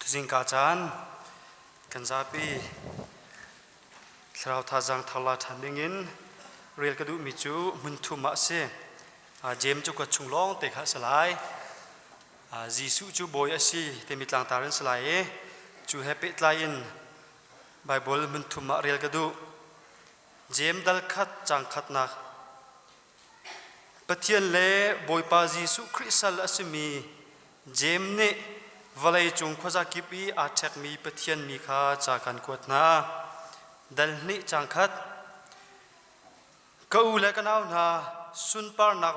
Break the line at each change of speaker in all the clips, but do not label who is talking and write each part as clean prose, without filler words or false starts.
Zingka chan kan zapi thrau thajang thawla thandingin rel kadu michu muntu ma se jem chu ka chunglong te kha salai jisu chu boy asi te mitlang tarin salai chu happy tlain bible muntu ma rel kadu jem dal khat chang khat na pathian le boy pa jisu krisal asimi jem ne valai chung khoza kipi athak mi pathian mi kha cha kan kotna dal ni chang khat kau le kanaw na sun par nak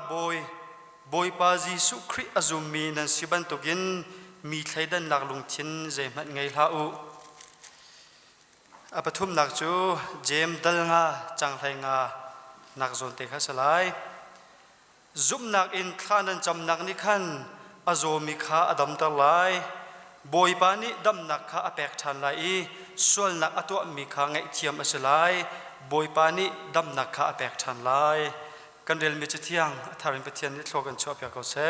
boy pa jisu khri azum mi nan siban tugin mi thaidan nak lung thin je mat ngai la u apathum nak chu jem dal nga chang thai nga nak zon te kha salai zum nak in khanan cham nak ni khan azomi kha adam talai boy pani dam nak kha apek than lai sol nak atwa mi kha ngai thiam asalai boy pani dam nak kha apek than lai kan rel mi chithiang tharin pathian ni thlogan chop ya ko se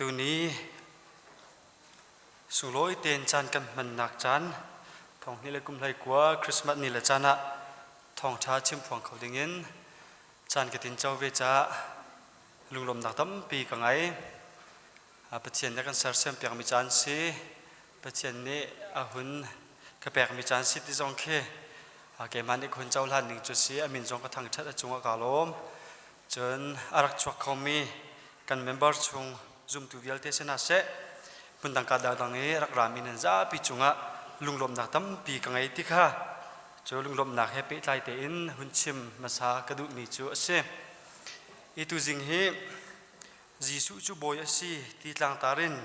tu ni suloi ten chan kan man nak chan thong ni le kum lai kwa Christmas ni le chana thong cha chim phuang khau dingin chan ke tin chau ve cha lunglom nak tam pi ka ngai a pathian da kan sar sem piang mi chan si pathian ni a hun ka pek mi chan si ti jong khe a ke man ni khun chau lan ning chu si amin jong ka thang that a chunga ka lom chon arak chok khau mi kan member chung zoom tu vial te sena se pundang ka da dang e rak ramin an za pi chunga lunglom nak tam pi ka ngai ti kha cho lunglom nak he pe tlai te in hun chim masa ka du ni chu ase i tu jing hi jisu chu boy asi ti tlang tarin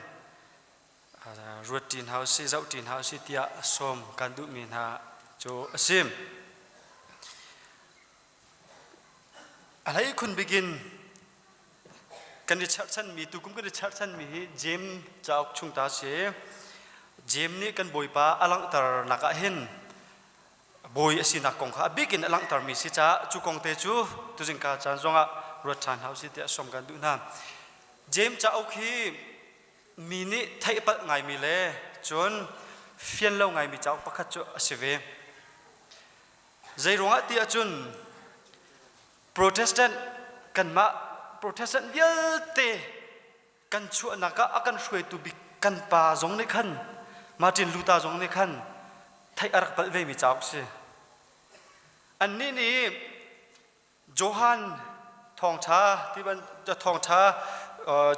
routine house zau tin house tia som kan du min ha cho asim alai kun begin kan ri chan mi tu kum kan ri chan mi hi jem chauk chung ta se jem ni kan boy pa alang tar naka hin boy asina kong kha begin alang tar mi si cha chu kong te chu tu jing ka chan zonga routine house tia som kan du na jem chauk hi mi ni thai pat ngai mi le chon fian lo ngai mi chauk pakhat chu asive zai ronga ti achun protestant kan ma protestant vialte kan chu naka akan shwe tu bi kan pa jong ne khan Martin Luther jong ne khan thai arak pal ve mi chauk se an ni Johan thong tha ti ban thong tha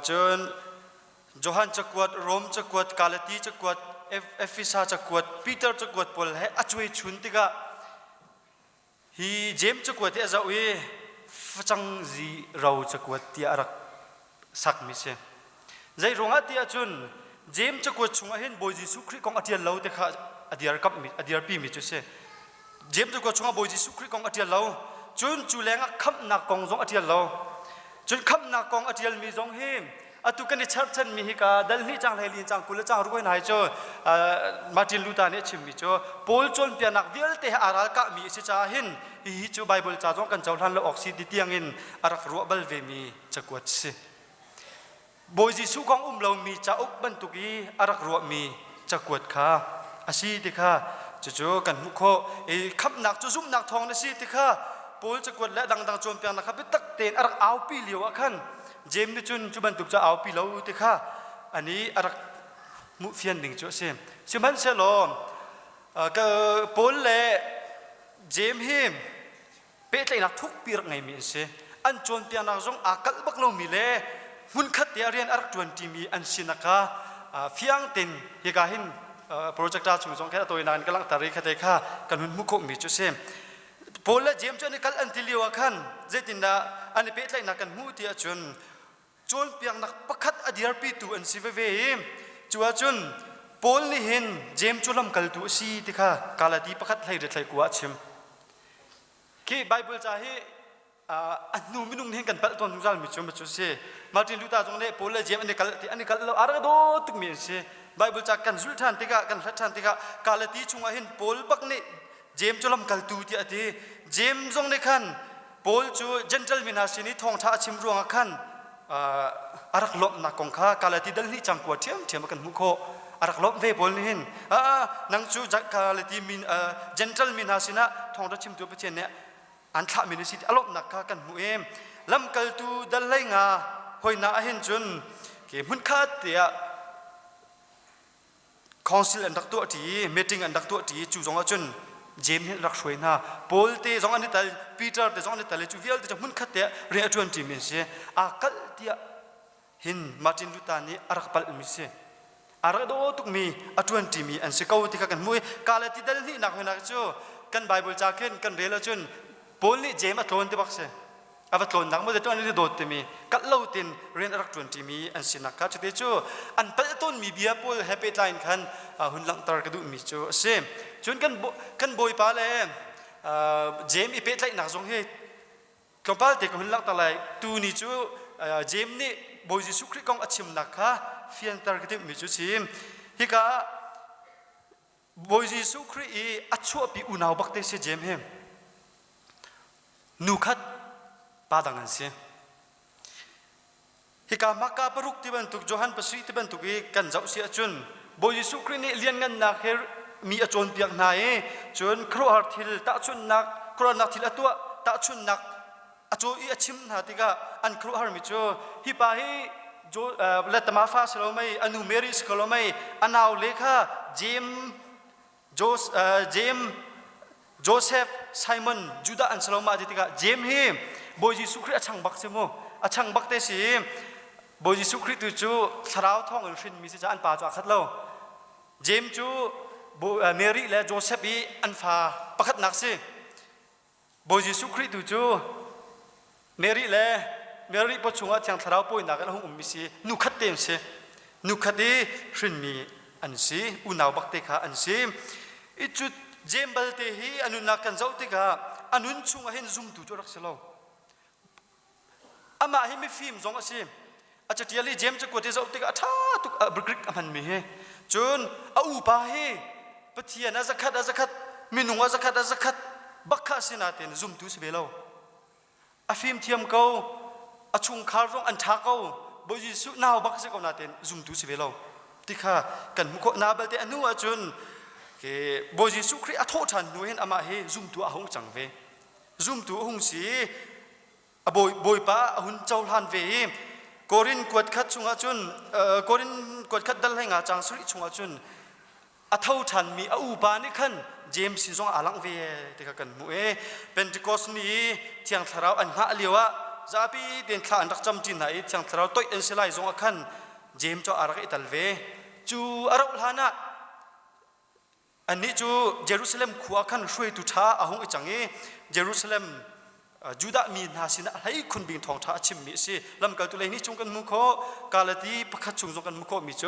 chon Johan chakwat Rom chakwat Galati chakwat Ephesus chakwat Peter chakwat Paul he achwe chun tiga hi James chakwat e zawi phachang ji rau chakwat ti arak sak mi se zai ronga ti achun James chakwat chunga hin boy Jesu Christ kong atial lo te kha adiar kap mi adiar pi mi chu se James chakwat chunga boy Jesu Christ kong atial lo chun chu lenga khap na kong jong atial lo chun khap na kong atial mi jong him atu kan chan mi hi ka dal ni chang lai lin chang kul chang ru koi nai cho Martin Luther ne chim mi cho Paul chon pia nak vial te aral ka mi si cha hin hi chu Bible cha jong kan chawlan lo oxi ti tiang in arak ru bal ve mi chakwat si boy Jesu kong lo mi cha uk ban tu ki arak ru mi chakwat kha asi ti kha chu kan mu kho e khap nak chu zum nak thong na si ti kha Paul chakwat la dang chon pia nak kha tak ten arak au pi liu akhan James ni chun chuban tuk cha au pi lo te kha ani arak mu fian ding chu sem siman se lo ka Paul le James him pe tlai na thuk pir ngai mi se an chon pia na jong akal bak lo mi le mun khat te arian arak 20 mi an sinaka fiang tin hi ka hin project ta chung jong kha toy nan kalang tari kha te kha kan hun mu kho mi chu sem Paul le James chon kal an tiliwa khan zetin da ani pe tlai na kan mu ti a chon piang nak pakhat adiar pi tu an si ve chuwa chun Paul ni hin James chulam kal tu si ti kha kalati pakhat hlai re thlai kwa chim ki Bible cha hi anu minung hen kan pal ton jal mi chum chu se Martin Luther jong le Paul le James ani kal lo ara do tuk mi se Bible cha kan zul than ti ka kan hlat than ti ka kalati chunga hin Paul bak ni James chulam kal tu ti ati James jong ne khan Paul chu gentle minasini thong tha chim ruang khan arak lop na kong kha kalati dal ni chang kwa thiam kan mu kho arak lop ve Paul ni hin nang chu kalati min gentle minasina thong da chim tu pe ne an tha min si alop na kha kan mu em lam kal tu dal lai nga hoina hin chun ke mun kha tia council and doctor ti meeting and doctor ti chu jong a chun James hin rak shoi na Paul te jong ani tal Peter te jong ani tal chu vial te mun khat te re 20 min se akal tia hin Martin Luther ni arak pal mi se arak do tuk mi a 20 mi an se kau ti ka kan mui kala ti dal ni nak hona chu kan Bible cha khen kan rela chun Paul ni James atlon te bak se avatlon nak mo de to ani do te mi kal lo tin ren arak 20 mi an sinak ka chu te chu an pal ton mi bia Paul happy line khan hun lang tar ka du mi chu se chun kan boy pa le James i pe tlai nak jong he kompal te ko hun lang ta lai tu ni chu James ni boy Jesu Christ kong achim nak kha fian tar ka te mi chu chim hi ka boy Jesu Christ i achu pi unaw bak te se James hem nu khat pa dangan se hi ka maka paruk ti ban tuk Johan pasri ti ban tuk kan jau si achun boy Jesu Christ ni lian ngan na her มีอจนเปียกนายจนครัวทิลตาชุนนักครัวนักทิลตัวตาชุนนักอโจอีชิมนาติกาอันครัวฮาร์มิโจฮิปาฮิโจเลตมาฟาสโลไม่อนุเมริสโลไม่อนาวเลขาเจมโจเซฟไซมอนจูดาอันสโลมาติกาเจมฮิบอยจิสุคริอชังบักเซโมอชังบักเตสิบอยจิสุคริตุจูสราวท่องอันฟินมิสิจาอันปาจวขัดโลเจมจูเมรี่และโจเซฟอีอันฟ้าประคัดนักสิบอยจิสุคริตุจูเมรี่พอชงว่าที่ยังสราวป่วยนักแล้วหุ่มมิสินุขัดเต็มสินุขัดดีฟินมีอันสิอุณาวบักเตกาอันสิอิจุดเจมบัลเตฮีอนุนักกันเจ้าติกาอนุนชงว่าเห็นซุ่มตุจรักเสลาอามาให้ไม่ฟิล์มจงอาศิอาจจะเที่ยวลีเจมจะกวดที่เจ้าติกาท่าตุกบริกมันมีจนเอาอุปาให้ปะเทียนอาจักขัดมินุงอาจักขัดบักข้าสินาเตนซุ่มตุสเวลาอาฟิล์มเทียมเขาอาชุงคาร์จงอันทักเขาบริสุทธิ์น่าบักเสกเอานาเตนซุ่มตุสเวลาติข้ากันมุขนาบัลเตอนุอาจนบอยสุครีอโทษทันนูเห็นอามาเฮซุ่มตัวอาหงจังเวซุ่มตัวหงสีบอยป้าหุ่นเจ้าลันเวกอรินกวดขัดชงอาจุนกอรินกวดขัดดัลให้งาจังสุริชงอาจุนอาเท่าทันมีอูปานี่ขันเจมส์สิจงอาลังเวติกากันมุเอเป็นติกอสนี้เที่ยงทาราวอันหาเลียวะจะปีเดินทางนักจำจีนไหนเที่ยงทาราวตัวเอ็นเซลัยจงอาขันเจมส์จะอารักอิตัลเวจูอาราอุลฮานะอันนี้จูเยรูซาเล็มขวาขันช่วยตุท้าอาหงอิจังเอเยรูซาเล็มยูดามีนาสินะให้คนบินทองท้าชิมมิสิลำกาตุเลนี่จงกันมุขกาลตีประคัดจงกันมุขมิโจ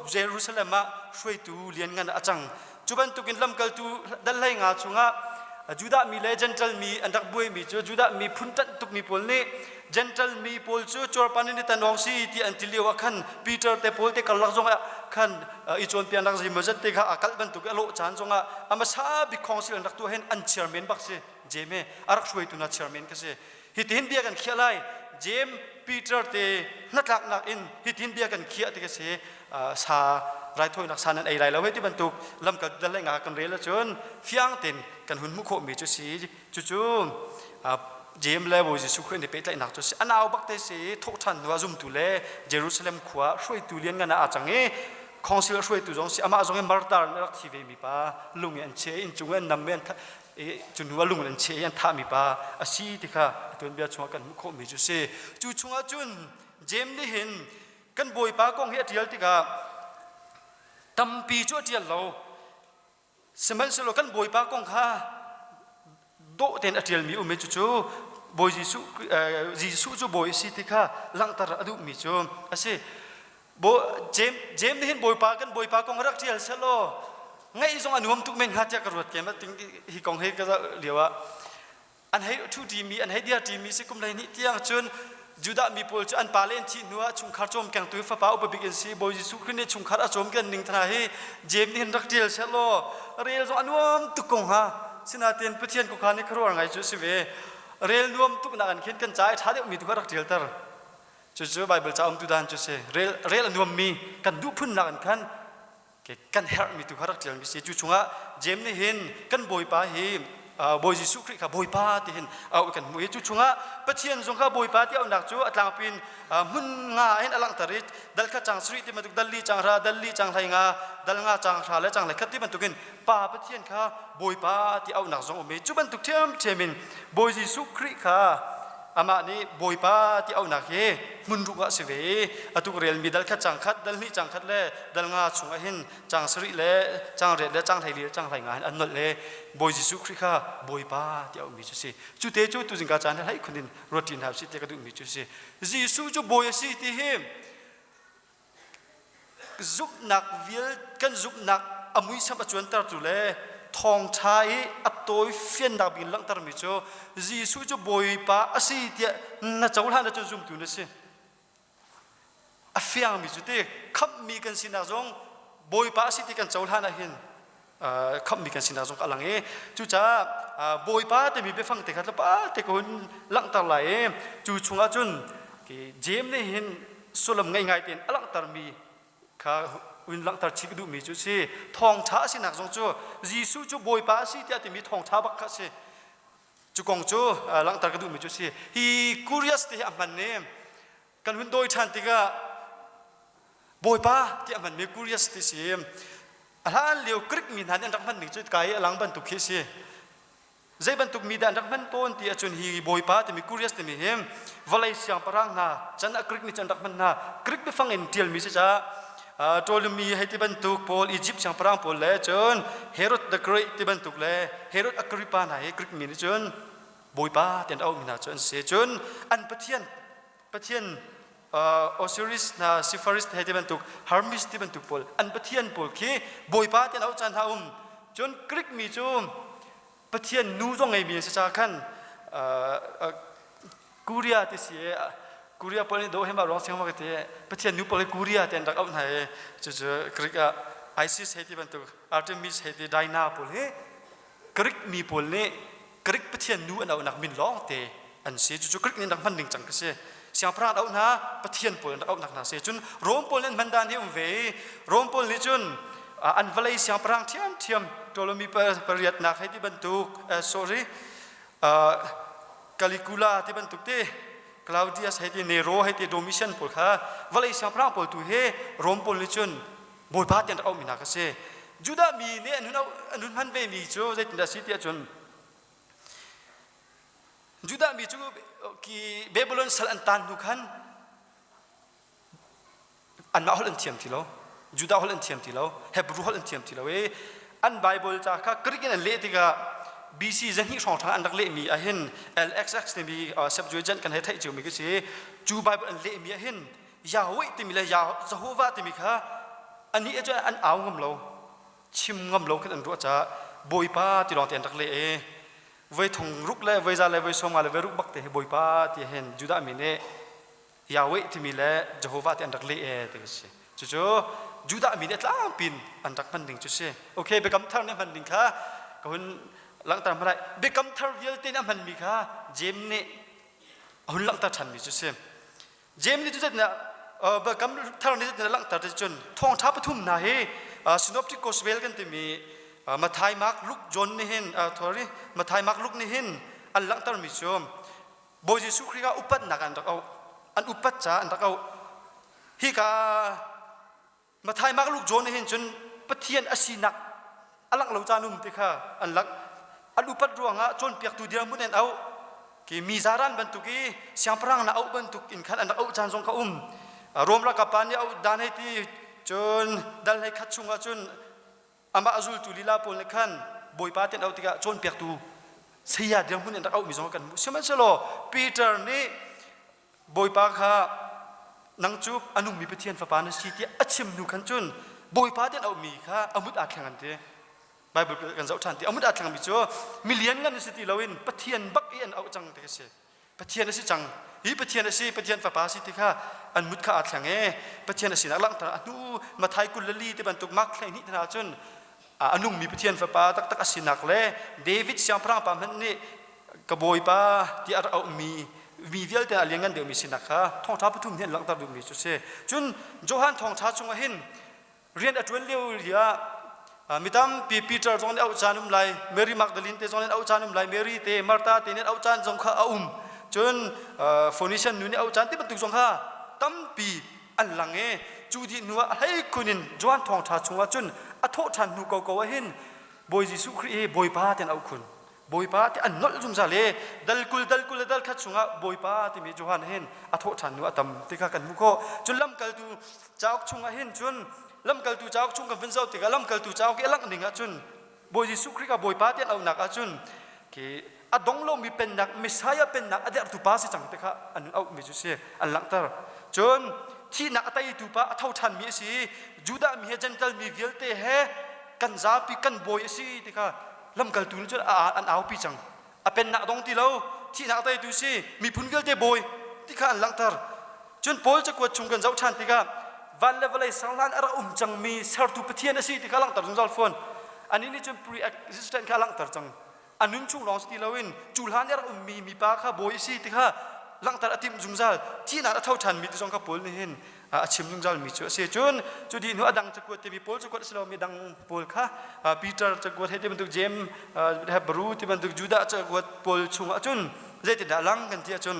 เยรูซาเล็มมาช่วยตูเลียนงานอาจังจุบันตุกินลำกาตูดัลไลงาจงะยูดามีเลเจนทัลมีอันดักบุยมิโจยูดามีพุนตันตุกมีพลนี่เจนทัลมีพลจูจอร์ปานินิตันองซีที่อันติเลียวขันปีเตอร์เตพลเตกัลลักจงะขันอีจวนเปียนักจิมจัดเตะอากัลบันตุกโลจานจงะอามาซาบิคองสิลันดักตัวเห็นอันเชียร์แมนบักเซเจมอารักช่วยตุนัดเชียร์แมนก็เซฮิตินเบียกันเขียไลเจมปีเตอร์เตนักนักอินฮิตินเบียกันเขียติก็เซซาไรถ้วยนักสานันไอไรแล้วเว้ที่บรรทุกลำกัดดัลเลงากันเรลจนเฟียงเต็นกันหุ่นมุขมีจุสีจุเจมเลวจิสุขในเปตไลนักจุสีอันเอาบักเตสีทุกท่านว่าจุมตุเลเยรูซาเล็มขวาช่วยตุเลียนกันอาจังเอคองซิลช่วยตุจงสิอามาจงเอมาร์ตาร์นักทีเวมีป้าลุงยันเชอินจุงเอ็นนำเอ็นจุนว่าลุงยันเชยันท่ามีป้าอาชีติค่ะตัวเบียชงกันมุขมีจุสีจุชงอาจุนเจมนี่เห็นกันบอยป้ากงเฮียเดียลติกาตั้มปีจวดเดียลเราสมัยสโลกันบอยป้ากงข้าโดเต็นอเดียลมีอุเมจุจูบอยจิสุจูบอยสิติค่ะหลังตาอดุมีจูอาศัยบ่เจมนี่เห็นบอยป้ากันบอยป้ากงรักเดียลเสโลไงส่งอนุมทุกเมนหัดจากกระดเกมติงฮิกงเฮก็จะเรียกว่าอันให้ทุดีมีอันให้เดียดีมีสิกุมไรนี่เที่ยงจนยูดามีพลอันปาเลนที่นัวชุงคาร์จอมแกงตัวฟ้าอุปบิกินสีบอยจิสุขึ้นในชุงคาร์จอมกันนิ่งทนายเจมนี่เห็นรักเดียลเชลโลเรียลส่งอนุมตุกงฮะสินาเตียนพิธีนกุขานิครัวไงจุสิเวเรียลนวมตุกนักเขียนกันใจท้าเดียวมีตุกรักเดียลตร์จุไบเบิลจะอมตุดานจุสิเรียลนวมมีกันดูพุ่นนักกันกันเฮร์มีตุกรักเดียลมีสิจุชงะเจมนี่เห็นกันบอยป้าเฮบอยจิสุคริกาบอยป้าที่เห็นเอากันมวยจุชงะปะเทียนจงข้าบอยป้าที่เอาหนักจูอัตลังปินมุนงาเห็นอลังตริดดัลข้าจังสรีที่มันตุกดัลลีจังราดัลลีจังไทยงาดัลงาจังราและจังไหลคัดที่มันตุกินป้าปะเทียนข้าบอยป้าที่เอาหนักจงอเมจุบันตุกเทียมเทมินบอยจิสุคริกาอามานี้บอยป้าที่เอาหนักเฮมุนรุกะเสวอตุกเรียลมีดัลข้าจังคัดดัลลีจังคัดเล่ดัลงาชงเห็นจังสรีเล่จังเรดเล่จังไทยเล่จังไทยงาอันนั่นเล่บอยจิสุคริกาบอยป้าที่เอามีจุสิจุเตจุตุจิงกาจานให้คนดินรตินหาสิเตกระดุมีจุสิจิสุจุบอยสิที่เฮมจุกหนักวิลกันจุกหนักอมุยสัมปจวนตร์ตุเล่ทองชายอัตโตเฟียนดาบินลังตร์มิโจจิสุจุบอยป้าอสิเตน่าจะวันนั้นจะจุ่มตุนสิอเฟียงมิจุเตขับมีกันสินาจงบอยป้าอสิเตกันจะวันนั้นเห็นคำมีกันสินาจงกำลังจูจ้าบอยป้าแต่มีไปฟังแต่ขัดละป้าแต่คนลังตาไหลจูชงอาจุนเจมเนี่ยเห็นสุลมง่ายๆเต็นลังตามี ข้าวินหลังตัดชิกดูมีจุดสิทองช้าสินักจงจูยิสุจูบอยป้าสิที่อาจจะมีทองช้าบักค่ะสิจุกงจูหลังตัดกระดูมีจุดสิฮีคูริอัสที่อันมันเนี่ยกันวินโดยชันติกะบอยป้าที่อันมันมีคูริอัสที่สิอะไรเลี้ยวกริกมีนันอันรักมันหนึ่งจุดไกลหลังบรรทุกขี้สิใจบรรทุกมีดันรักมันต้นที่อาจจะฮีบอยป้าที่มีคูริอัสที่มีเฮมวลัยเสียงปรางนาจันอักริกนี่จันรักมันนากริกไปฟังอินเดียมีสิจ้าโทรมีให้ที่บรรทุกโพลอียิปต์เสียงปรางโพลเล่จนเฮโรดเดกรีที่บรรทุกเล่เฮโรดอักริปานาเฮกริกมีนี่จนบอยป้าที่เอามีนาจนเสียจนอันปะเทียนออซิริสนะซิฟาริสให้ที่บรรทุกฮาร์มิสที่บรรทุกโพลอันปะเทียนโพลคีบอยป้าที่เอาจันทาจนกริกมีจูปะเทียนนูจงไงมีสิจ้าขันกูเรียที่เสียกูเรียพอนี่ดูเห็นมาร้องเสียงมากันที่ประเทศนู้นพอเลยกูเรียที่อันดับเอาไหนจู่ๆกรีกไอซิสเฮติบันตุอาร์เทมิสเฮติไดนาพอเลยกรีกมีพอเลยกรีกประเทศนู้นเอาหนักมินร้องเตะอันเสียจู่ๆกรีกนี่นักมันหนึ่งจังก็เสียเสียงพระเอาหน้าประเทศพอเลยเอาหนักหนาเสียจนโรมพอเลยมันดานที่เวโรมพอเลยจนอันวลัยเสียงพระเทียมตัวเรามีประเรียดนักให้ที่บรรทุกsorryกาลิกูลาที่บรรทุกเตคลาวเดียสให้ที่เนโรให้ที่โดมิชันพอลค่ะวลัยเสียงพระพอลตัวเฮโรมพอลิจนบอยบาดยันเอามีนักเสจูดามีเนี่ยอันนู้นมันเวมีจูใจติดสิที่จนจูดามีจูกีเบเบลอนสัลอันตันทุกขันอันมาฮอลันเทียมที่เราจูดาฮอลันเทียมที่เราเฮบรูฮอลันเทียมที่เราอันไบเบิลจากกรีกนั่นเละที่กะBC จะหิ้งช่องทางอันดักเละมีอาหิน LXX เนี่ยมีsubjugated กันให้ไทยจิ๋วมีก็สิจูไบเบิลอันเละมีอาหินยาเวที่มีเลยยาเะโฮวาที่มีค่ะอันนี้จะอันเอางำเราชิมงำเราขึ้นอันตัวจะบอยป้าที่ลองเตียนดักเละเวทงรุกเละเวจาเละเวสมาเละเวรุกบักเตะบอยป้าที่เห็นจูดามีเนี่ยยาเวที่มีเลยเะโฮวาที่อันดักเละที่ก็สิจู่ๆจูดามีเนี่ยล้างปินอันดักมันดิ่งจู่สิโอเคไปกำเท่านี้มันดิ่งค่ะก็คุณหลังตามอะไรเบกัมทาร์วิลติน่ะมันมีค่ะเจมนี่หุ่นหลังตาฉันมีจุดเสียเจมนี่จุดเนี่ยเบกัมทาร์นี่จุดเนี่ยหลังตาจนทองทับปฐุมนาเฮสินอปติโกสเวลกันที่มีมาไทยมักลุกจนนี่เห็นทอรี่มาไทยมักลุกนี่เห็นอันหลังตามีชมโบยิสุคริกาอุปัตนักอันตะเอาอันอุปัตจ้าอันตะเอาฮิกามาไทยมักลุกจนนี่เห็นจนปะเทียนอสีนักอันหลังเราจานุ่มที่ค่ะอันหลังอันอุปัตรวงะจนเปียกตูเดียมุนเอ็นเอากีมีซารันบรรทุกีเสียงพรังน่ะเอาบรรทุกอินขันอันเอาจานทรงเขารวมรักกับปานนี่เอาดานให้ที่จนดัลให้ขัดชุงจนอามาอจุลตุลีลาปนเลยขันบอยปาเต็นเอาติกะจนเปียกตูเสียเดียมุนเอ็นเอามีทรงกันเชื่อมันเชลโลปีเตอร์นี่บอยปาค่ะนังจูบอนุมีเปเทียนฟ้าปานสิที่อัจฉริยะขันจนบอยปาเต็นเอามีค่ะอามุดอาแข่งกันเถไบเบิลกันเจ้าท่านที่อามุดอาแข่งมีจ้ามิเลียนเงินสิที่เราเห็นปะเทียนบักเอียนเอาจังเด็กเสียปะเทียนสิจังฮีปะเทียนสิปะเทียนฟ้าปาสิที่ค่ะอันมุดข้าอาแข่งปะเทียนสินักลังตาอนุมาไทยกุลลีที่บรรทุกมักใครนิทนาจนอนุมีปะเทียนฟ้าปาตักสินักเล่เดวิดเสียงพระปามนี่กบอยปาที่เอามีเวลแต่เลี้ยงเงินเดี๋ยวมีสินักค่ะทองท้าปฐุมเห็นหลังตาดูมีจุดเสียจนโจฮันทองท้าจงเห็นเรียนอัจฉริยะเรียมิตามปีเตอร์จงเอาจานุมไลเมรี่มักดาลินเตจงเอาจานุมไลเมรี่เตมาร์ตาเตเนเอาจานจงข้าเอาจนโฟนิชันนูนี่เอาจานที่บรรทุกจงข้าตั้มปีอันหลังจูดีนัวให้คุณนินจวนทองชาชงว่าจนอัฐชันนูเก่าเห็นบอยยิสุครีบอยป้าเตนเอาคุณบอยป้าที่อันนอลจุมซาเลดัลกุลขัดชงว่าบอยป้าที่มีจวนเห็นอัฐชันนูอัตมที่ข้ากันมุขจนลำกัลตูเจ้าชงว่าเห็นจนลำกัลตูเจ้าชุ่งกับฟินเจ้าติกาลำกัลตูเจ้าเกลังหนึ่งอาจุนบอยยิสุคริกาบอยปาเตียนเอาหนักอาจุนที่อดงโลมีเป็นหนักมิสายเป็นหนักอเดียร์ตุปาสิจังติกาอันเอาไม่จุเสียอันหลังตาจนที่หนักตัยตุปาเท่าทันมีสิจูดามีเฮจันตัลมีเวลเตเฮกันซาปีกันบอยสิติกาลำกัลตูนี่จนอันเอาปีจังเป็นหนักดงที่เราที่หนักตัยตุสิมีพุนเวลเตบอยติกาอันหลังตาจนโพลจะกวดชุงกันเจ้าชันติกาวันเลเวลสังลานอะไรจังมีเสิร์ตุปเทียนสิที่ข้าหลังตัดจงจัลฟอนอันนี้นี่จน pre-existent ข้าหลังตัดจังอันนู้นช่วงลองสติลาวินจุลฮันอะไรมีปากข้าบอยสิที่ข้าหลังตัดอติมจงจัลที่นั่นเท่าทันมีที่จงข้าพูดนี่เห็น ชิมลุงจัลมีจุดเสียจุนจุดที่หนูดังจะกวดที่มีโพลจะกวดสโลมีดังโพลค่ะปีเตอร์จะกวดให้ที่บรรทุกเจมให้บรูที่บรรทุกจูดาจะกวดโพลชุงจุนเจติดาลังกันที่จุน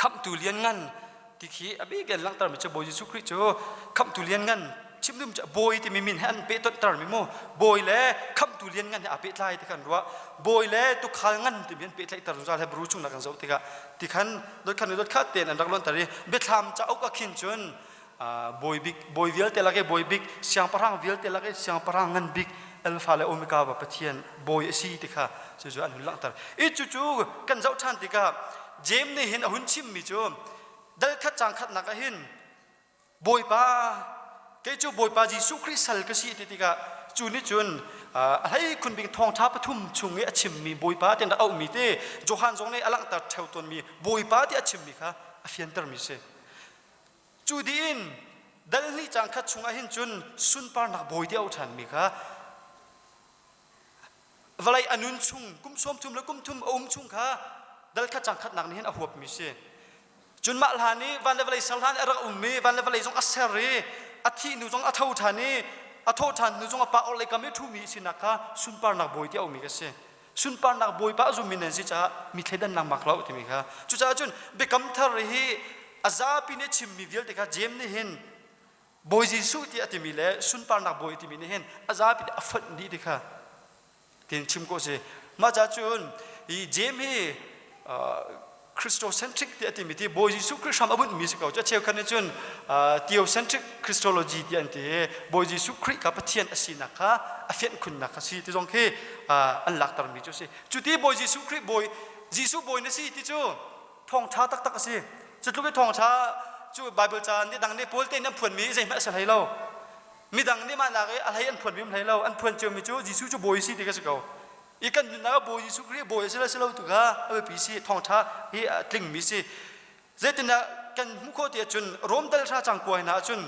คำตุเลียนงันที่ขี้อภิเกณฑ์ลังตารมิจะโบยิสุคริโจคำตุเลียนงันชิมลุงจะโบยที่มีมินฮันเปต้นตารมิโมโบยเล่คำตุเลียนงันอาเปตไลที่กันรัวโบยเล่ตุกขางงันที่มีเปตไลตารจะให้บรูชุงนักกันเจ้าที่ขันโดยขันโดยขัดเตียนอันรักล้นตารีเบทามจะเอากขินจุนโบยบิ๊กโบยวิลเตลักโบยบิ๊กเสียงปรางวิลเตลักเสียงปรางงันบิ๊กเอลฟาเลโอเมก้าแบบเทียนโบยซีที่ค่ะจู่ๆอันหุ่นลังตาอีจู่ๆกันเจ้าชันที่ค่ะเจมนี่เห็นหุ่นชิมมิจูเดินขัดจังขัดนักหินโบยป้าเกจูโบยป้าจีสุคริสัลก็สีที่ค่ะจูนี่จุนให้คุณบิงทองท้าปทุมชุงเอชิมมีโบยป้าที่นักเอามีเตโจฮันจงในอลังตาเทวตนมีโบยป้าที่อชิมมีค่ะอฟิยันตร์มีเสจูดีนดัลนี่จังขัดชุงหินจุนสุนปานักโบยที่เอาทันมีค่ะเวลาอนุนชุงกุมสมทุมและกุมทุมอมชุงค่ะดัลขัดจังขัดนักนี่เห็นอหัวมีเสจุนมาลานีวันเลวเลยสัลฮันเอรักอุมมีวันเลวเลยจงอัศรีอาทินูจงอัทาวธานีอัทาวธานนูจงอปาอเลกามิทูมีสินักสุนปานักโบยที่เอามีกันเสสุนปานักโบยป้าจุมินสิจ้ามีเทดันนักมักเล่าที่มีค่ะจุจ้าจุนเบกัมทารีฮีอาซาปิเนชิมมีวิลที่ค่ะเจมนี่เห็นโบยจิสุที่อติมีเล่สุนปานักโบยที่มีนี่เห็นอาซาปิเนอัฟดดีที่ค่ะที่ชิมก็เสมาจ้าจุนอีเจมฮีคริสโตเซนทริกที่อธิมิที่โบยิสุคริสต์ทำอาวุธมีสิ่งเขาจะเชื่อกันในจุนเทีโอเซนทริกคริสโตโลจีที่อันที่โบยิสุคริสต์กับเทียนอสินักอาเฟียนคุณนักสิที่ตรงที่อันหลักตารมีจุสิจุดที่โบยิสุคริสต์โบยิสุโบยนั่นสิที่จูทองช้าตักสิจุดลูกที่ทองช้าจูไบเบิลจานที่ดังนี้โพลเต้นน้ำผวนมีใช่ไหมสิ่งให้เรามีดังนี้มาหลักอะไรอันผวนมีให้เราอันผวนเจอมีจูยิสุจูโบยสิที่ก็จะเขาอีกันนักโบยิสุคริสต์โบยเสร็จแล้วตุกะเอาไปพิสิทองช้าที่ตริงมิสิเจตินะกันมุขเดียจุนรวมเดลชาจังกวยนะจุน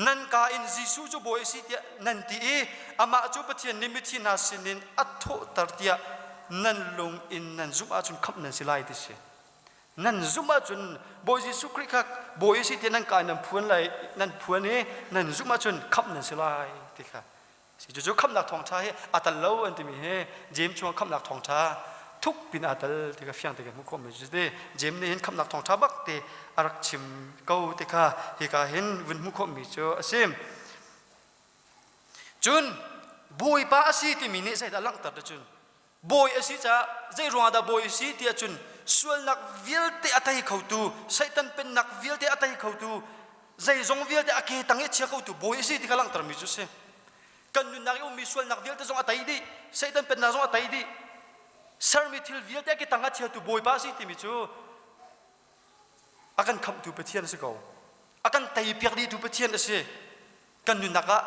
นันกาอินยิสุจูโบยสิเดียนันทีอามาจูปะเทียนนิมิตินาสินินอัตโตตัดเดียนันลงอินนันซุมอาจุนขับนันสิไลดิสินันซุมอาจุนโบยิสุคริสต์โบยสิเดียนันกานันพวนไลนันพวนนี้นันซุมอาจุนขับนันสิไลดิค่ะสิจู่ๆคำหลักทองช้าให้อัตลโลอันที่มีให้เจมช่วงคำหลักทองช้าทุกปีนอัตลที่ก็เฟียงที่ก็มุขมันจุดเดเจมนี่เห็นคำหลักทองช้าบักเตอารักชิมเก้าที่ก็ที่ก็เห็นวินมุขมีจู่เสียมจุนบอยป้าสิที่มีนี่ใส่ตะลังตัดจุนบอยสิจ้าใจรวงดาบอยสิที่จุนส่วนนักวิลที่อัตย์เขาตูใส่ตันเป็นนักวิลที่อัตย์เขาตูใจจงวิลที่อาเกตังเอเชียเขาตูบอยสิที่กำลังตัดมีจุดเสียกันนุนนักอุมิส่วนนักวิลที่จงอัตย์ดีใส่ตันเป็นนักจงอัตย์ดีสารมิทิลวิลที่อาเกตังเอเชียตูบอยป้าสิที่มีจูอากันคำตูเปเทียนสิเขาอากันไตเปียกดีตูเปเทียนสิกันนุนนักะ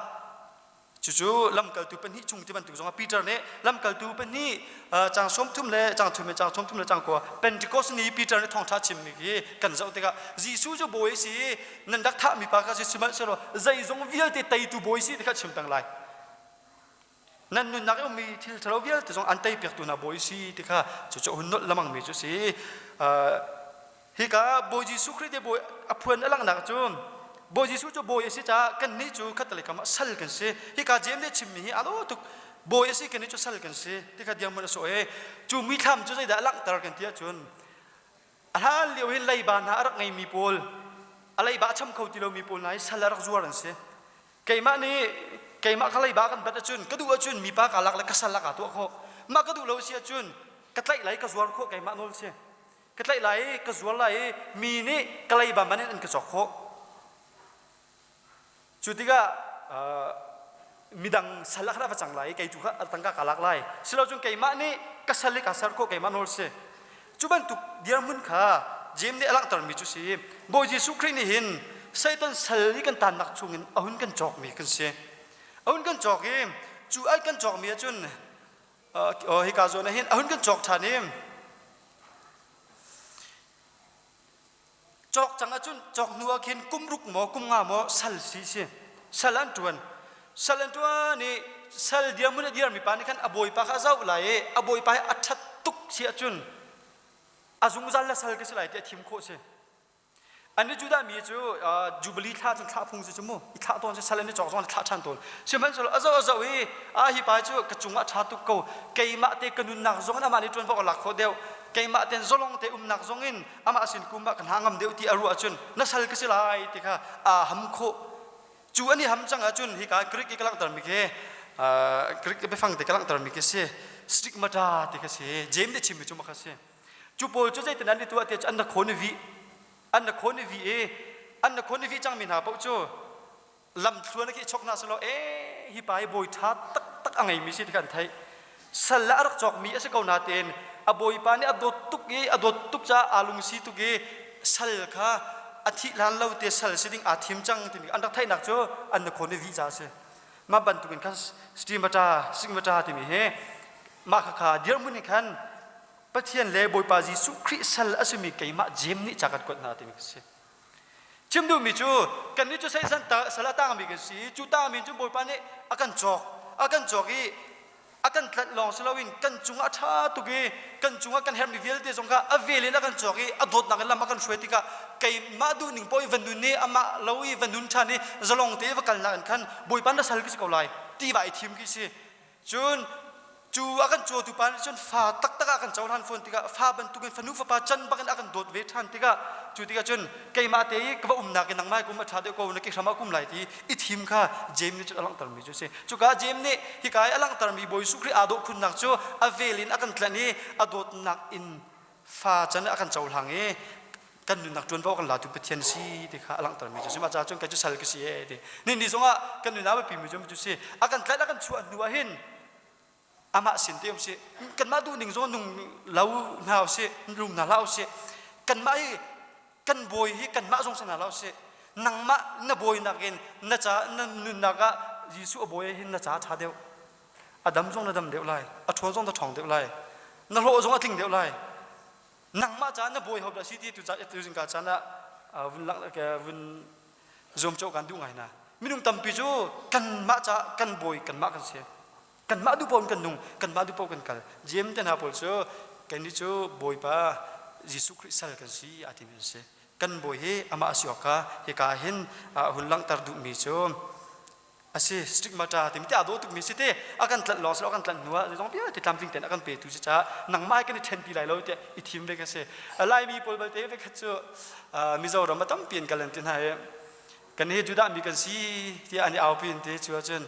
จู่ๆลำกัลตูเป็นที่ชุงที่มันถูกส่งปีเตอร์เนี่ยลำกัลตูเป็นนี่จางสมทุ่มเลยจางทุ่มเลยจางสมทุ่มเลยจางกว่าเป็นที่ก็สนี้ปีเตอร์เนี่ยทองท้าชิมมีกี่กันเจ้าเด็กจีซูจะโบยสินันดักท่ามีปากกาสิสมัยเสร็จแล้วใจจงวิลที่ไตตูโบยสิเด็กชิมตั้งไรนั่นนุนนักมีที่ทะเลวิลที่จงอันไตเปียกตัวน่ะโบยสิเด็กจู่ๆหุ่นนละมังมีจู่สิฮิกาโบยจีสุคริเดโบยอภวนอลังนักจุนโบยิสุจูโบยสิจ้ากันนี่จูขัดเลยคำสัลกันสิฮิกาเจมเนี่ยชิมมีอาโลตุกโบยสิกันนี่จูสัลกันสิที่ขัดยังมันสวยจูมีคำจูใจด่าลังตระกันที่จุนอะไรเลี้ยวเห็นไล่บานหารักไงมีโพลอะไรบ้าช้ำเขาที่เรามีโพลไหนสัลรักจวนสิไก่มานี่ไก่มาเขาไล่บ้ากันบัดจุนก็ดูว่าจุนมีปากาลักและก็สัลลักตัวเขามาก็ดูเราเสียจุนกัดไล่ไหลก็จวนเขาไก่มาโนลเสียกัดไล่ไหลก็จวนไหลมีนี่ก็ไล่บ้ามันนี่อันก็จอกเขาจุดที่ก็มีดังสลักระฟังจังไรไก่จุกตั้งก็กาลักไรสิเราจงไก่มานี่ก็สลักอาศัยก็ไก่มาโนลเสจุบันตุกเดียมุนข้าเจมเนี่ยลังตรมีจุสิโบยิสุครินี่เห็นใส่ต้นสลักกันตานนักจุงินเอาหุ่นกันจอกมีกันเสเอาหุ่นกันจอกเองจูไอ้กันจอกมีจุนฮิกาโซนะเห็นเอาหุ่นกันจอกท่านี่จอกจังอาจุนจอกนัวเข็นกุมรุกหมอกุมงาหมอสัลซีเสียสัลันตวนนี่สัลเดียมุนเดียมีปานิคันอบอยปะข้าเจ้าไหลอบอยปะอัดชัดตุกเสียจุนอาจุงจัลละสัลก็สลายแต่ทิมโคเสีย อันนี้จุดามีจูจูบลีท่าจนท่าพงจูมูอีท่าตอนจะสลันนี่จอกจอนท่าชันตัวเชื่อมันสุดอาวิฮิปายจูกระจุงอ่ะท่าตุกกูเกี่ยมาเตกันนุนนักจงอามานี่จวนพวกหลักเขาเดียวเกี่ยมาเตนจลงเตนักจงอินอามาสินกุมบักันหางมเดียวที่อรุณจุนนักสัลกิสิลายที่ค่ะฮัมโคจูอันนี้ฮัมจังอาจุนฮิกากริกกำลังตรมิเคกริกไปฟังเตกำลังตรมิเคเสสติกมาตาที่ค่ะเสเจมเดชิมิจูมาค่ะเสจูโปจูใจแต่นั้นนี่ตัวเตจอันนักคนวีอันนักคนวีอันนักคนวีจังมินาปุ๊บจูลำทวนนักชกนาสโลฮิปายบอยทัดตักอะไรมิสิที่กันไทยสละรักจอกมีอาศัยเขานาเตนอบอยปานี่อดตุกจ้าอาลุงซีตุกสลค่ะอาทิตย์ล้านเราเตสลสิ่งอาทิมจังที่มีอันดักไทยนักจูอันนักคนวีจ้าเสมาบรรทุกกันสติมาตาสิ่งมาตาที่มีเฮมาข้าเดียร์มุนิคันปะเทียนเลบอยปาจิสุคริสลอาศัยมีกี่มาเจมนี่จักรกดนาที่มีเสชิมดูมิจูกันนี่จูใช้สันตาสละตางมีกันสิจูตางมีจูบอยปานี่อากันจอกอีอากันตัดลองสลาวินกันจุงอาท่าตุกีกันจุงอากันเฮร์มิเวลเดซงกาอเวลินอากันจอกอีอดดนักลำอากันช่วยติกาไก่มาดูหนึ่งปอยวันนุนนี่อามาลาวีวันนุนชานี่จะลองเทวกันนักขันบอยปานน่ะสัลกิสกเอาไลตีบ่ายทีมกิสิจูนจูอากันจูตุปานจนฟ้าตักอากันเจ้าทันฝนติกาฟ้าบรรทุกฟันุฟ้าปาจันบักันอากันโดดเวทันติกาจูติกาจนไก่มาเตยกว่านักนังไม้กุมชาเดกูนักขมากุมไหลที่อีทีมข้าเจมนี่จุดอลังตรมีจูเสจูกาเจมนี่ฮิกายอลังตรมีบอยสุครีอาโดคุณนักจูอเวลินอากันทลนี่อาโดนักอินฟ้าจันอากันเจ้าหลังกันนุนักจนพวกกันลาตุเปเทียนซีติกาอลังตรมีจูเสมาจ้าจนกันจูสัลกิสิเอนี่ส่งอ่ะกันนุนับปีมีจูเสอากันทลอากันชวนนัวหินอามาสินเตียมสิกันมาดูหนึ่งโซนหนึ่งเล่าหนาวสิลุงหนาวเล่าสิกันมากันบอยฮีกันมาทรงสนาเล่าสินังมาหน้าบอยนักเงินหน้าจ้าหน้านุนนักยิสุบอยหินหน้าจ้าชาเดียวอดัมทรงอดัมเดียวไรอทวนทรงตะทองเดียวไรนรกทรงอทิ้งเดียวไรนังมาจ้าหน้าบอยเขาแบบสิที่ตุจ้าตุจิงกาจ้านะวุนลักแกวุนโจมโจกันดูไงนะมินุ่มตั้มปิจูกันมาจ้ากันบอยกันมากันเสียกันมาดูปนกันนุ่งกันมาดูปนกันกัลเจมเตน่าพอลโซกันนี่โจบอยป้ายิสุคริสต์กันสิอาทิตย์นี้กันบอยเฮอามาสิโอกาเฮกาเห็นหุ่นลังตาดูมิโซอาศัยสติกมาจ้าที่มิตรอาดูตุกมิสิเตอากันตัดลอสอากันตัดนัวจะต้องเปียติดตามลิงเต็นอากันเปิดตุจิจ้านังไม้กันนี่เทนตีไหลเราเตอีทีมเบกันเสไล่มีพอลไปเตะเบกันโจมิโซเรามาตั้งเปลี่ยนกันเลยที่ไหนกันนี่จุดามีกันสิที่อันนี้เอาเปลี่ยนเตะชัวร์จน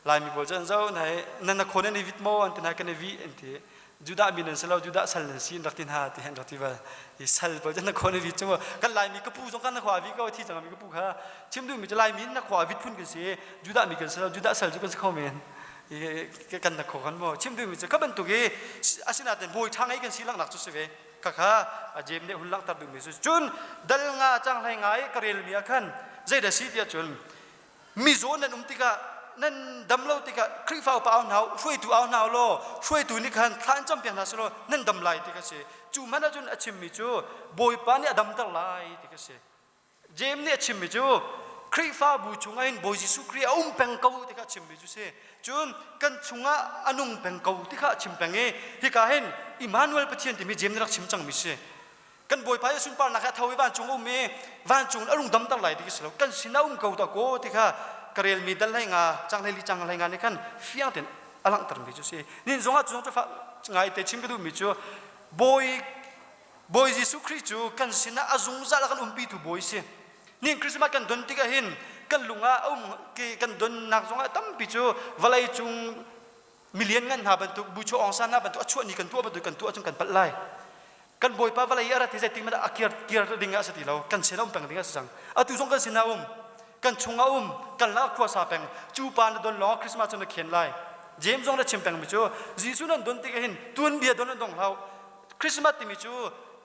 ลายมีบอลจันเจ้าไหนนั่นนักคนนี้วิทโมอันที่ไหนกันวิอันที่จุดามีนั่นสลาวจุดาสัลนันซีนรักที่หาที่เห็นรักที่ว่าอีสัลบอลจันนักคนนี้วิทจังว่ากันลายมีกระปูสงกันนักขวาวิก็ที่จังมีกระปูค่ะชิมดูมีจะลายมีนักขวาวิทพุ่นกันเสียจุดามีกันสลาวจุดาสัลจุกันสักคอมเมนกันนักขวากันบ่ชิมดูมีจะก็เป็นตัวเกี่ยอาศินาเต็นบอยทางไอ้กันสีหลังหนักสุดเสียก็ค่ะเจมเนี่ยหุ่นหลังตัดดูมีสุดจุนดัลงาจังไรไงกระเรียลมีอาคันใจเดสีเดียจุนมีโซนนั้นติกานั่นดำเล่าติกะคลิฟ้าเปล่าหนาวช่วยตัวเอาหนาวโลช่วยตัวนี่คันท่านจำเป็นนะสโลนั่นดำไหลติกะเสจูมันอาจุนอชิมมิจูบอยปานี่ดำตะไหลติกะเสเจมนี่อชิมมิจูคลิฟ้าบูชงไอ้บอยจิสุครีอุ้มเป็งเกาติกะชิมมิจูเสจุนกันชงอานุงเป็งเกาติกะชิมเป็งเอที่กะเห็นอิมานูเอลปะเทียนที่มีเจมนี่รักชิมจังมิเสกันบอยปาสุนปานักทวีวันจงอุ้มเมวันจงอารมณ์ดำตะไหลติกะเสลกันสินาอุ้มเกาตะโกติกะกระเรียนมีดัลไลงาจังเลยจังเลยงานี่กันฟิยังเต็นอลังตรมิจูเสนี่จงอาจงจะฟ้าไงแต่ชิมก็ดูมิจูบอยยิสุคริสต์กันสินะอาจงจะละกันปีtuบอยเสนี่คริสต์มาสกันดนติกะเห็นกันลุงอากันดนนักจงอาตั้มปีจูวลัยจุงมิเลียนเงินหาบรรทุกบูชองซานาบรรทุกชวนนี่กันตัวบรรทุกกันตัวจงกันปัดไล่กันบอยป้าวลัยอะไรที่จะติงมาได้เกียร์ดิ่งอาสติเรากันเสนาอุ้มแปลงดิ่งอาสังอาตุจงกันสินะกันชงอุ้มกันลากขวาสาเป็งจูปานดนล้อคริสต์มาสจนเขียนไล่เจมส์จงได้ชิมเป็งมิจูจีซูนันดนติกะเห็นตุนเบียดนดงเราคริสต์มาสติมิจู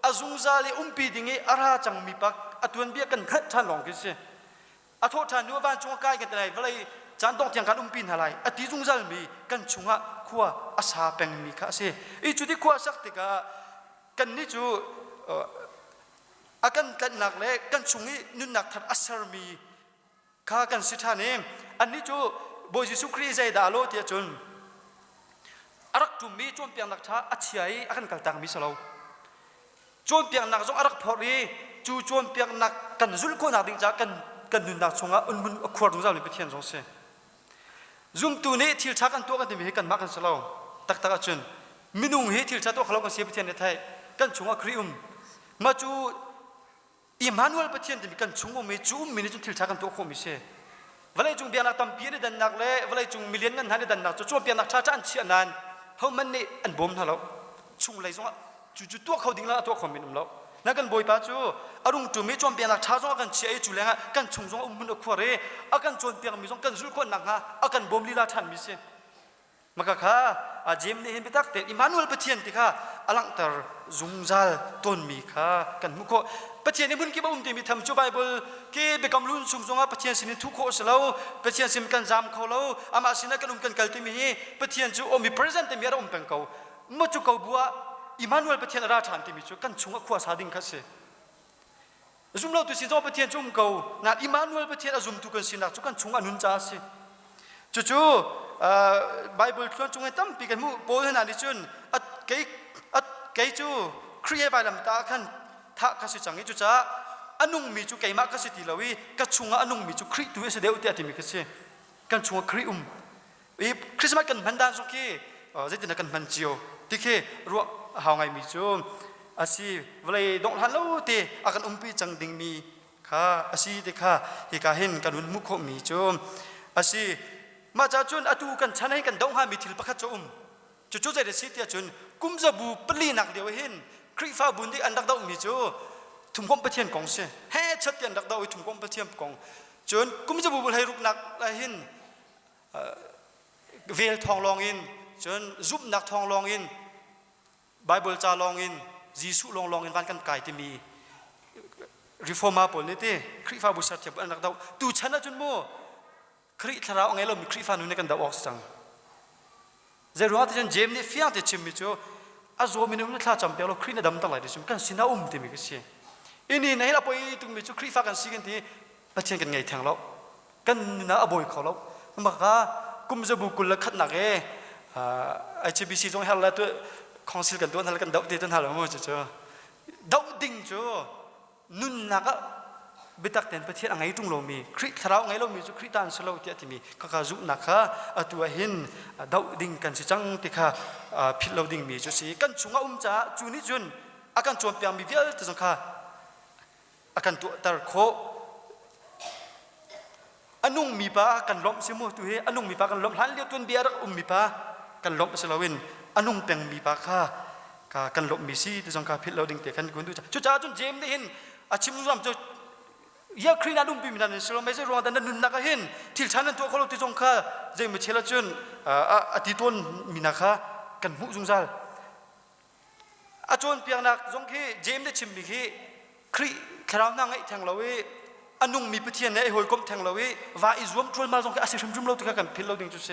อาซุงซาลีปีดิ่งอาราจังมีปักอตุนเบียกันขัดทันลองกิเสอโทษทันนัวบ้านชงกายกันแต่ไหนเวลาจานต้องเตียงกันปีนหาไรอติซุงซาลมีกันชงขวาอาสาเป็งมีข้าเสอีจุดที่ขวาสักติกะกันนี่จูอากันกันหนักเล็กกันชงนี้นุนหนักทัดอัศรมีข้ากันสิท่านี้อันนี้จูบอยยิสุคริสต์ใจดาโลเตียจนอารักจุมีจวนเปียงนักท้าอัจฉริยะอากันกัลตังมิสลาวจวนเปียงนักจงอารักพอรี จูจวนเปียกนักกันซุลโคนักดิ้งจากกันนุนนักชงอุ่นมุนขวดดุงเจ้าเลยไปเทียนสงเสซุ่มตัวนี้ทิลชักกันตัวกันที่มีให้กันมากกันสลาวตักจุนมินุงให้ทิลชักตัวเขาเรากันเสียไปเทียนในไทยกันชงครีมาจูอิมานวลไปเทียนที่มีกันชงมีจูมินิจุนทิลชักกันตัวเขามีเสเวลาจุงเบียนักตั้มปีนี่ดันนักเลยเวลาจุงมิเลียนกันหันดันนักจูเบียนักชาจันเชียนันเขามันนี่อันบ่มท่าเราชงเลยสงจูตัวเขาดิ้งแล้วตัวเขามีนุ่มเรานักกันบ่อยป้าจูอารมณ์จูมีจวนเปียนักชาจงกันเชียจูเลยฮะกันชงจงมุนขวดเร่อากันจวนเปียมีจงกันซุลคนนักฮะอากันบ่มลีลาทันมีเสมากะค่ะอาเจมนี่เห็นไปตักเตอิมานูเอลปะเทียนติค่ะอลังตร์ซุงซัลต้นมีค่ะกันมุโคปะเทียนนี่บุญกิบอุ้มติมีทำจูไบเบิลกีเบกำลุนซุงซงอ่ะปะเทียนสินทุกโคสลาวปะเทียนสิมกันจามเขาลาวอามาสินะกันกันกัลติมีปะเทียนจูอมีเพรสเซนต์ติมีอะไรเป็นเขามาจูเขาบัวอิมานูเอลปะเทียนราชานติมีจูกันชงอ่ะขวาสาดิงค่ะเสซุมเราตุสิจอปะเทียนจุ่มเขานัดอิมานูเอลปะเทียนอาซุมตุกันสินักจูกันชงอ่ะนุนจ้าเสจู่ไบเบิลชวนจงให้ตั้มปีกันมู่โปรให้นาดิจุนเกยจูครีเอไปลำตาขันทักกสิจังให้จูจ้าอันนุ่งมีจูเกยมากกสิตีลาวีกัชงอันนุ่งมีจูครีตัวเสด็จอุตติมีกสิกันชงครีคริสต์มาสกันพันดานสงคีเจตินักกันพันจิโอที่เครัวหาวไงมีจูอาศัยเวลาดงฮันโลเตอากันปีจังดิงมีค่ะอาศัยเด็กค่ะฮิกาเห็นกันวุ่นมุขมีจูอาศัยมาจากจุนอตูกันฉันให้กันดงหามิถิลประคัตจุจุใจเดสิเตียจุนกุมจะบูปลีนักเดียวเห็นคริฟ้าบุญที่อันดักดาวมีจูทุ่มกงเปเทียนกองเสเฮ้ชัดเตียนดักดาวทุ่มกงเปเทียนกองจุนกุมจะบูบุลให้รุกนักละเห็นเวลทองลองอินจุนซุบนักทองลองอินไบเบิลจาลองอินจีสุลองอินวันกันไก่ที่มีรีฟอร์มาปนนี่ที่คริฟ้าบุษเทียบอันดักดาวตูฉันนะจุนโมคริสเราไงเรามีคริฟันนู่นกันดาวออกสังเจรู้ว่าที่ฉันเจมนี่ฟิอังที่ชิมมิจูอาโซมินุนท่าจำเป็นเราคริสน่ะดำตั้งหลายดิฉันกันสินาที่มีก็เสียอินี่ในเราไปตรงมิจูคริฟันกันสิกันที่ประเทศกันไงทางเรากันน่าอบ่อยเขาเรามากะกุมจะบุกุลละขัดหนักHBC ตรงฮัลล์ตัวคอนซิลกันตัวฮัลล์กันดาวเดตันฮัลล์มั้งจูดาวดิ้งจูนุ่นนักบิดตักเต็นประเทศอังไงตรงเรามีคริสเราไงเรามีจุคริสตันสโลว์ที่มีก็การจุนักค่ะตัวเห็นดาวดิ่งกันสิจังที่ค่ะพิลเราดิ่งมีจุสิกันชงจ้าจุนี่จุนอาการจวนเปียงมีเยอะที่สงค่ะอาการตัวตาโคอันนุ่งมีปะกันล้มเสียมั่วตัวเฮอันนุ่งมีปะกันล้มหันเลี้ยวตัวเบียร์มีปะกันล้มสลาวินอันนุ่งเปียงมีปะค่ะกันล้มมีซีที่สงค่ะพิลเราดิ่งเตะกันกุนดูจ้าจุนเจมได้เห็นอาชิมรุ่มจุยาครีนาดุมปีมินันสโลไม่ใช่รวงแต่นั้นนุนนักเห็นที่ฉันนั้นตัวเขาเราที่จงข้าเจมิเชลจุนอธิตวนมินักข้ากันมุจงซัลอาจวนเพียงนักจงคีเจมได้ชิมบิคีครีคราวนั่งไอ้แทงเราเวอันนุ่งมีปะเทียนไอ้หอยกลมแทงเราเวว่าอิจวมทวนมาจงคีอาศัยชุมเราที่กันพิลเราดิ่งจุดเส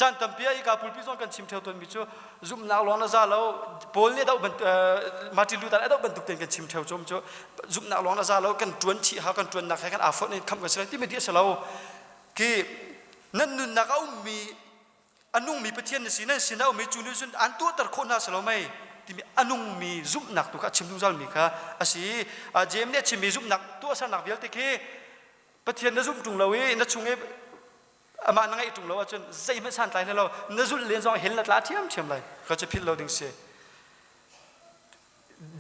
จันตัมเปียอีกาพูดพิจารณ์กันชิมเท่าตัวมิจูซุมนักล้อนซาเราโพลเนี่ยดาวบันมาติลูตาดาวบันตุกเต็นกันชิมเท่าจมจูซุมนักล้อนซาเรากันจวนชีหากันจวนนักให้กันอาฟนี่คำกันสลายที่ไม่ดีสลาวคือนั่นนุนนักเอามีอันนุ่งมีปะเทียนสินั่นสินะเอามีจูนิจุนอันตัวตระคนน่าสลาวไม่ที่มีอันนุ่งมีซุมนักตุกชิมดุซัลมีค่ะอาศัยเจมเนี่ยชิมมีซุมนักตัวสนักเบียลติคือปะเทียนนั่นซุมจุงเราเว้นั่นชุงเออามานั่งไอ้ตรงเราจนใจไม่สั่นใจเลยเราเนื้อสุดเลี้ยงซองเห็นละลาเทียมเลยเขาจะพิลเราดึงเสีย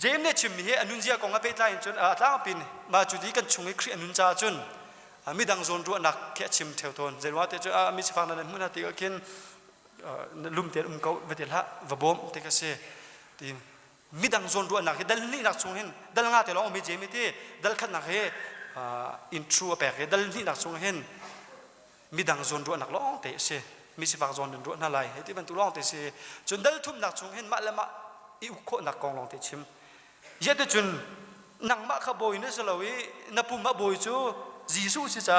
เจมเนี่ยชิมมีอนุญาตของอาเปตไลน์จนตั้งปีนมาจุดนี้กันชงให้ครีอนุญาตจนมีดังโซนรัวนักแค่ชิมเท่าทนเจนว่าแต่จนมีสิฟังนั้นมื่อนาทีก็เขียนลุ่มเตียนเขาเวทีละวบอมแต่ก็เสียที่มีดังโซนรัวนักดัลนี่นักชงเห็นดัลงาแต่เราไม่เจมิที่ดัลขัดนักให้อินทรูแปลกดัลนี่นักชงเห็นมีดังโซนรัวนักร้องเตะเสมีสิฟังโซนรัวนั่นไรที่มันตุร้องเตะเสจนดัลทุ่มนักชงเห็นมาแล้วมาอีอุโคนักกองลองเตะชิมยัดจนนังมาขบอยนี่สลาวีนับปุ่มมาบอยจูจีซูสิจ้า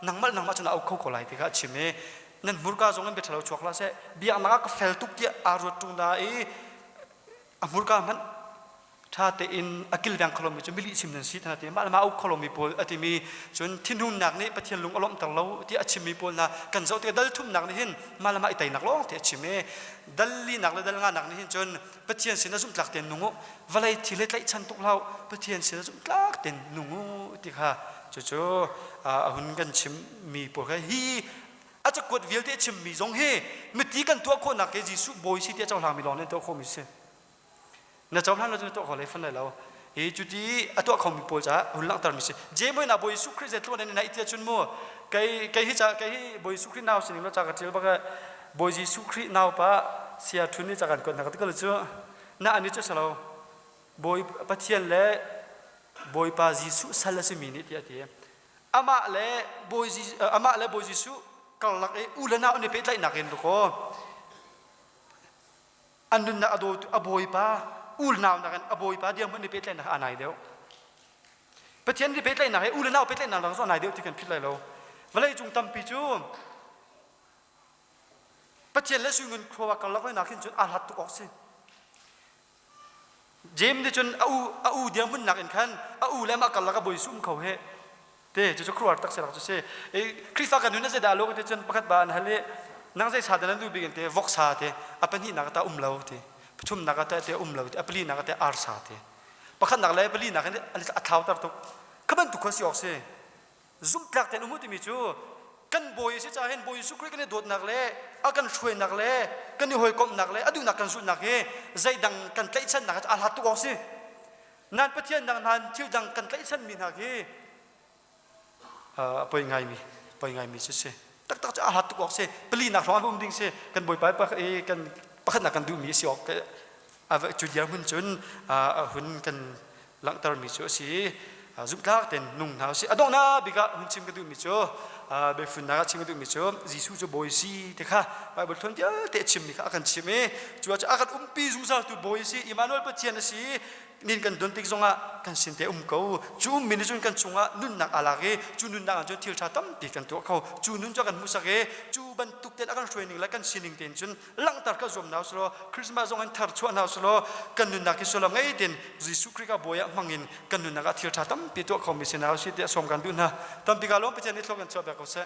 นังมาจนเอาเข้าคนไรที่เขาชิมนั่นมุรกาจงเงินไปทะเลาะชกลาเสบียนักก็เฟลตุกที่อารมณ์ตรงนั้นมุรกามัน ถ้าแต่อินอักิลแวงคลอมจนมิลิชิมนันซีท่าที่มาเอาคลอมมีโพลอติมีจนที่นุ่นหนักนี่ปะเทียนลุงอารมณ์ตลอดที่อัชิมีโพลนะกันเจ้าที่ดัลทุ่มหนักนี่เห็นมาละมาไอไตหนักร้องที่อัชิมีดัลลีหนักเลยดัลงานหนักนี่เห็นจนปะเทียนสินะจุ่มหลักเต็นนุ่งวะเลยที่เล็กไล่ชันตุกเราปะเทียนสินะจุ่มหลักเต็นนุ่งที่ค่ะจู่ๆหุ่นกันชิมมีโพลแค่ฮีอาจจะกดวิลที่ชิมมีจงเฮมิตีกันตัวคนนักเยซูบอยสิที่เจ้าหลังมีร้อนเนี่ยตัวคนมิเสนะเจ้าหลังเราจะตัวคนเลยฟันได้แล้วจุดที่ตัวเขามีโพลจ้าหุ่นหลังตารมิเสเจมวยนาบอยสุคริสต์ตัวนั้นในอิตาลีจนมัวใครที่จะใครที่บอยสุคริสต์นาวสิ่งเราจากกันเจอปะก็บอยสุคริสต์นาวปะเสียทุนนี่จากกันก่อนนะครับที่ก็เลยจ้าน่าอันนี้จะสลาวบอยปะเทียนเล่บอยปาจิสุสัลสิมินิที่อาทิตย์อามาเล่บอยจิสุก็หลักอุลนาอันนี้เป็นไรนักเห็นทุกคนอันนั้นนะอบอยปาอุลนาวนักกันอบอยปาเดียวมันนี่เป็นไรนักอันไหนเดียวประเทศที่เป็นไรนักอุลนาวเป็นไรนักเราส่วนไหนเดียวที่กันพิจารณาเราเวลาจุงตั้มปิจูประเทศเล่สุงินครัวกันหลักเลยนักขึ้นจนอาหัดตุกออกสิเจมที่จนอูเดียวมันนักเห็นขันอูแล้วมากันหลักบอยซุ่มเขาเฮเด้จะครัวตักเสร็จแล้วจะเซ่คริสต์กันนู่นน่ะจะด่าโลกที่จนประกาศบ้านฮัลโหลนั่งใจชาตินั้นดูบิกันเตะวอกชาเตะอภัยนี่นักตาเล่าเตะประชุมนักตาเตะเล่าเตะอภัยนักตาอาร์ชาเตะประคันนักเล่อภัยนักนี่อันนี้อัฐาวตาตุกขบันตุกสิออกเซ่ซุ่มพลักเตะนุ่มที่มีจูกันบอยสิจ้าเห็นบอยสุคริกันโดดนักเล่อากันช่วยนักเล่กันนี่หอยกบนักเล่อดูนักกันสุดนักเฮใจดังกันไล่ฉันนักอาหัดตุกออกสินั่นประเทศดังนั้นที่ดังกันไล่ฉันมีนักเฮไปไงมีเสียตักจะอาหัดตุกออกเสียปลีนักร้องดิ้งเสียกันบ่อยไปปะกันปะขนาดกันดูมีเสียอกจุดยาวหุ่นจนหุ่นกันหลังตารมีเสียสิจุดลากเต็นนุ่งหนาวสิดองนะบิกะหุ่นชิมกันดูมีเสียเบฟุนนักชิมกันดูมีเสียจิสูจะบ่อยสิเด็กค่ะไปบททนเดียวเตะชิมมีค่ะกันชิมจัวจะอากันปีจุซาตุบ่อยสิอิมานวลปะเทียนสินินกันดนติกซงะกันสินเตเขาจูมินจุนกันชงะนุนนักอะไรเกจูนุนนักจนทิลชาตั้มปีกันตัวเขาจูนุนจะกันมุสเกจูบันตุกเตนอากันช่วยนิ่งและกันสินิงเตนจนหลังตัดก็จมนาวสโลคริสต์มาสงกันทัดชวนนาวสโลกันนุนนักกิสโลไงเตนจิสุคริกาบอยมังอินกันนุนนักทิลชาตั้มปีตัวเขามีเสนาวสิเตสมกันดูนะตั้มปีกาลงไปเจนิสโลกันชอบแบบเขาเส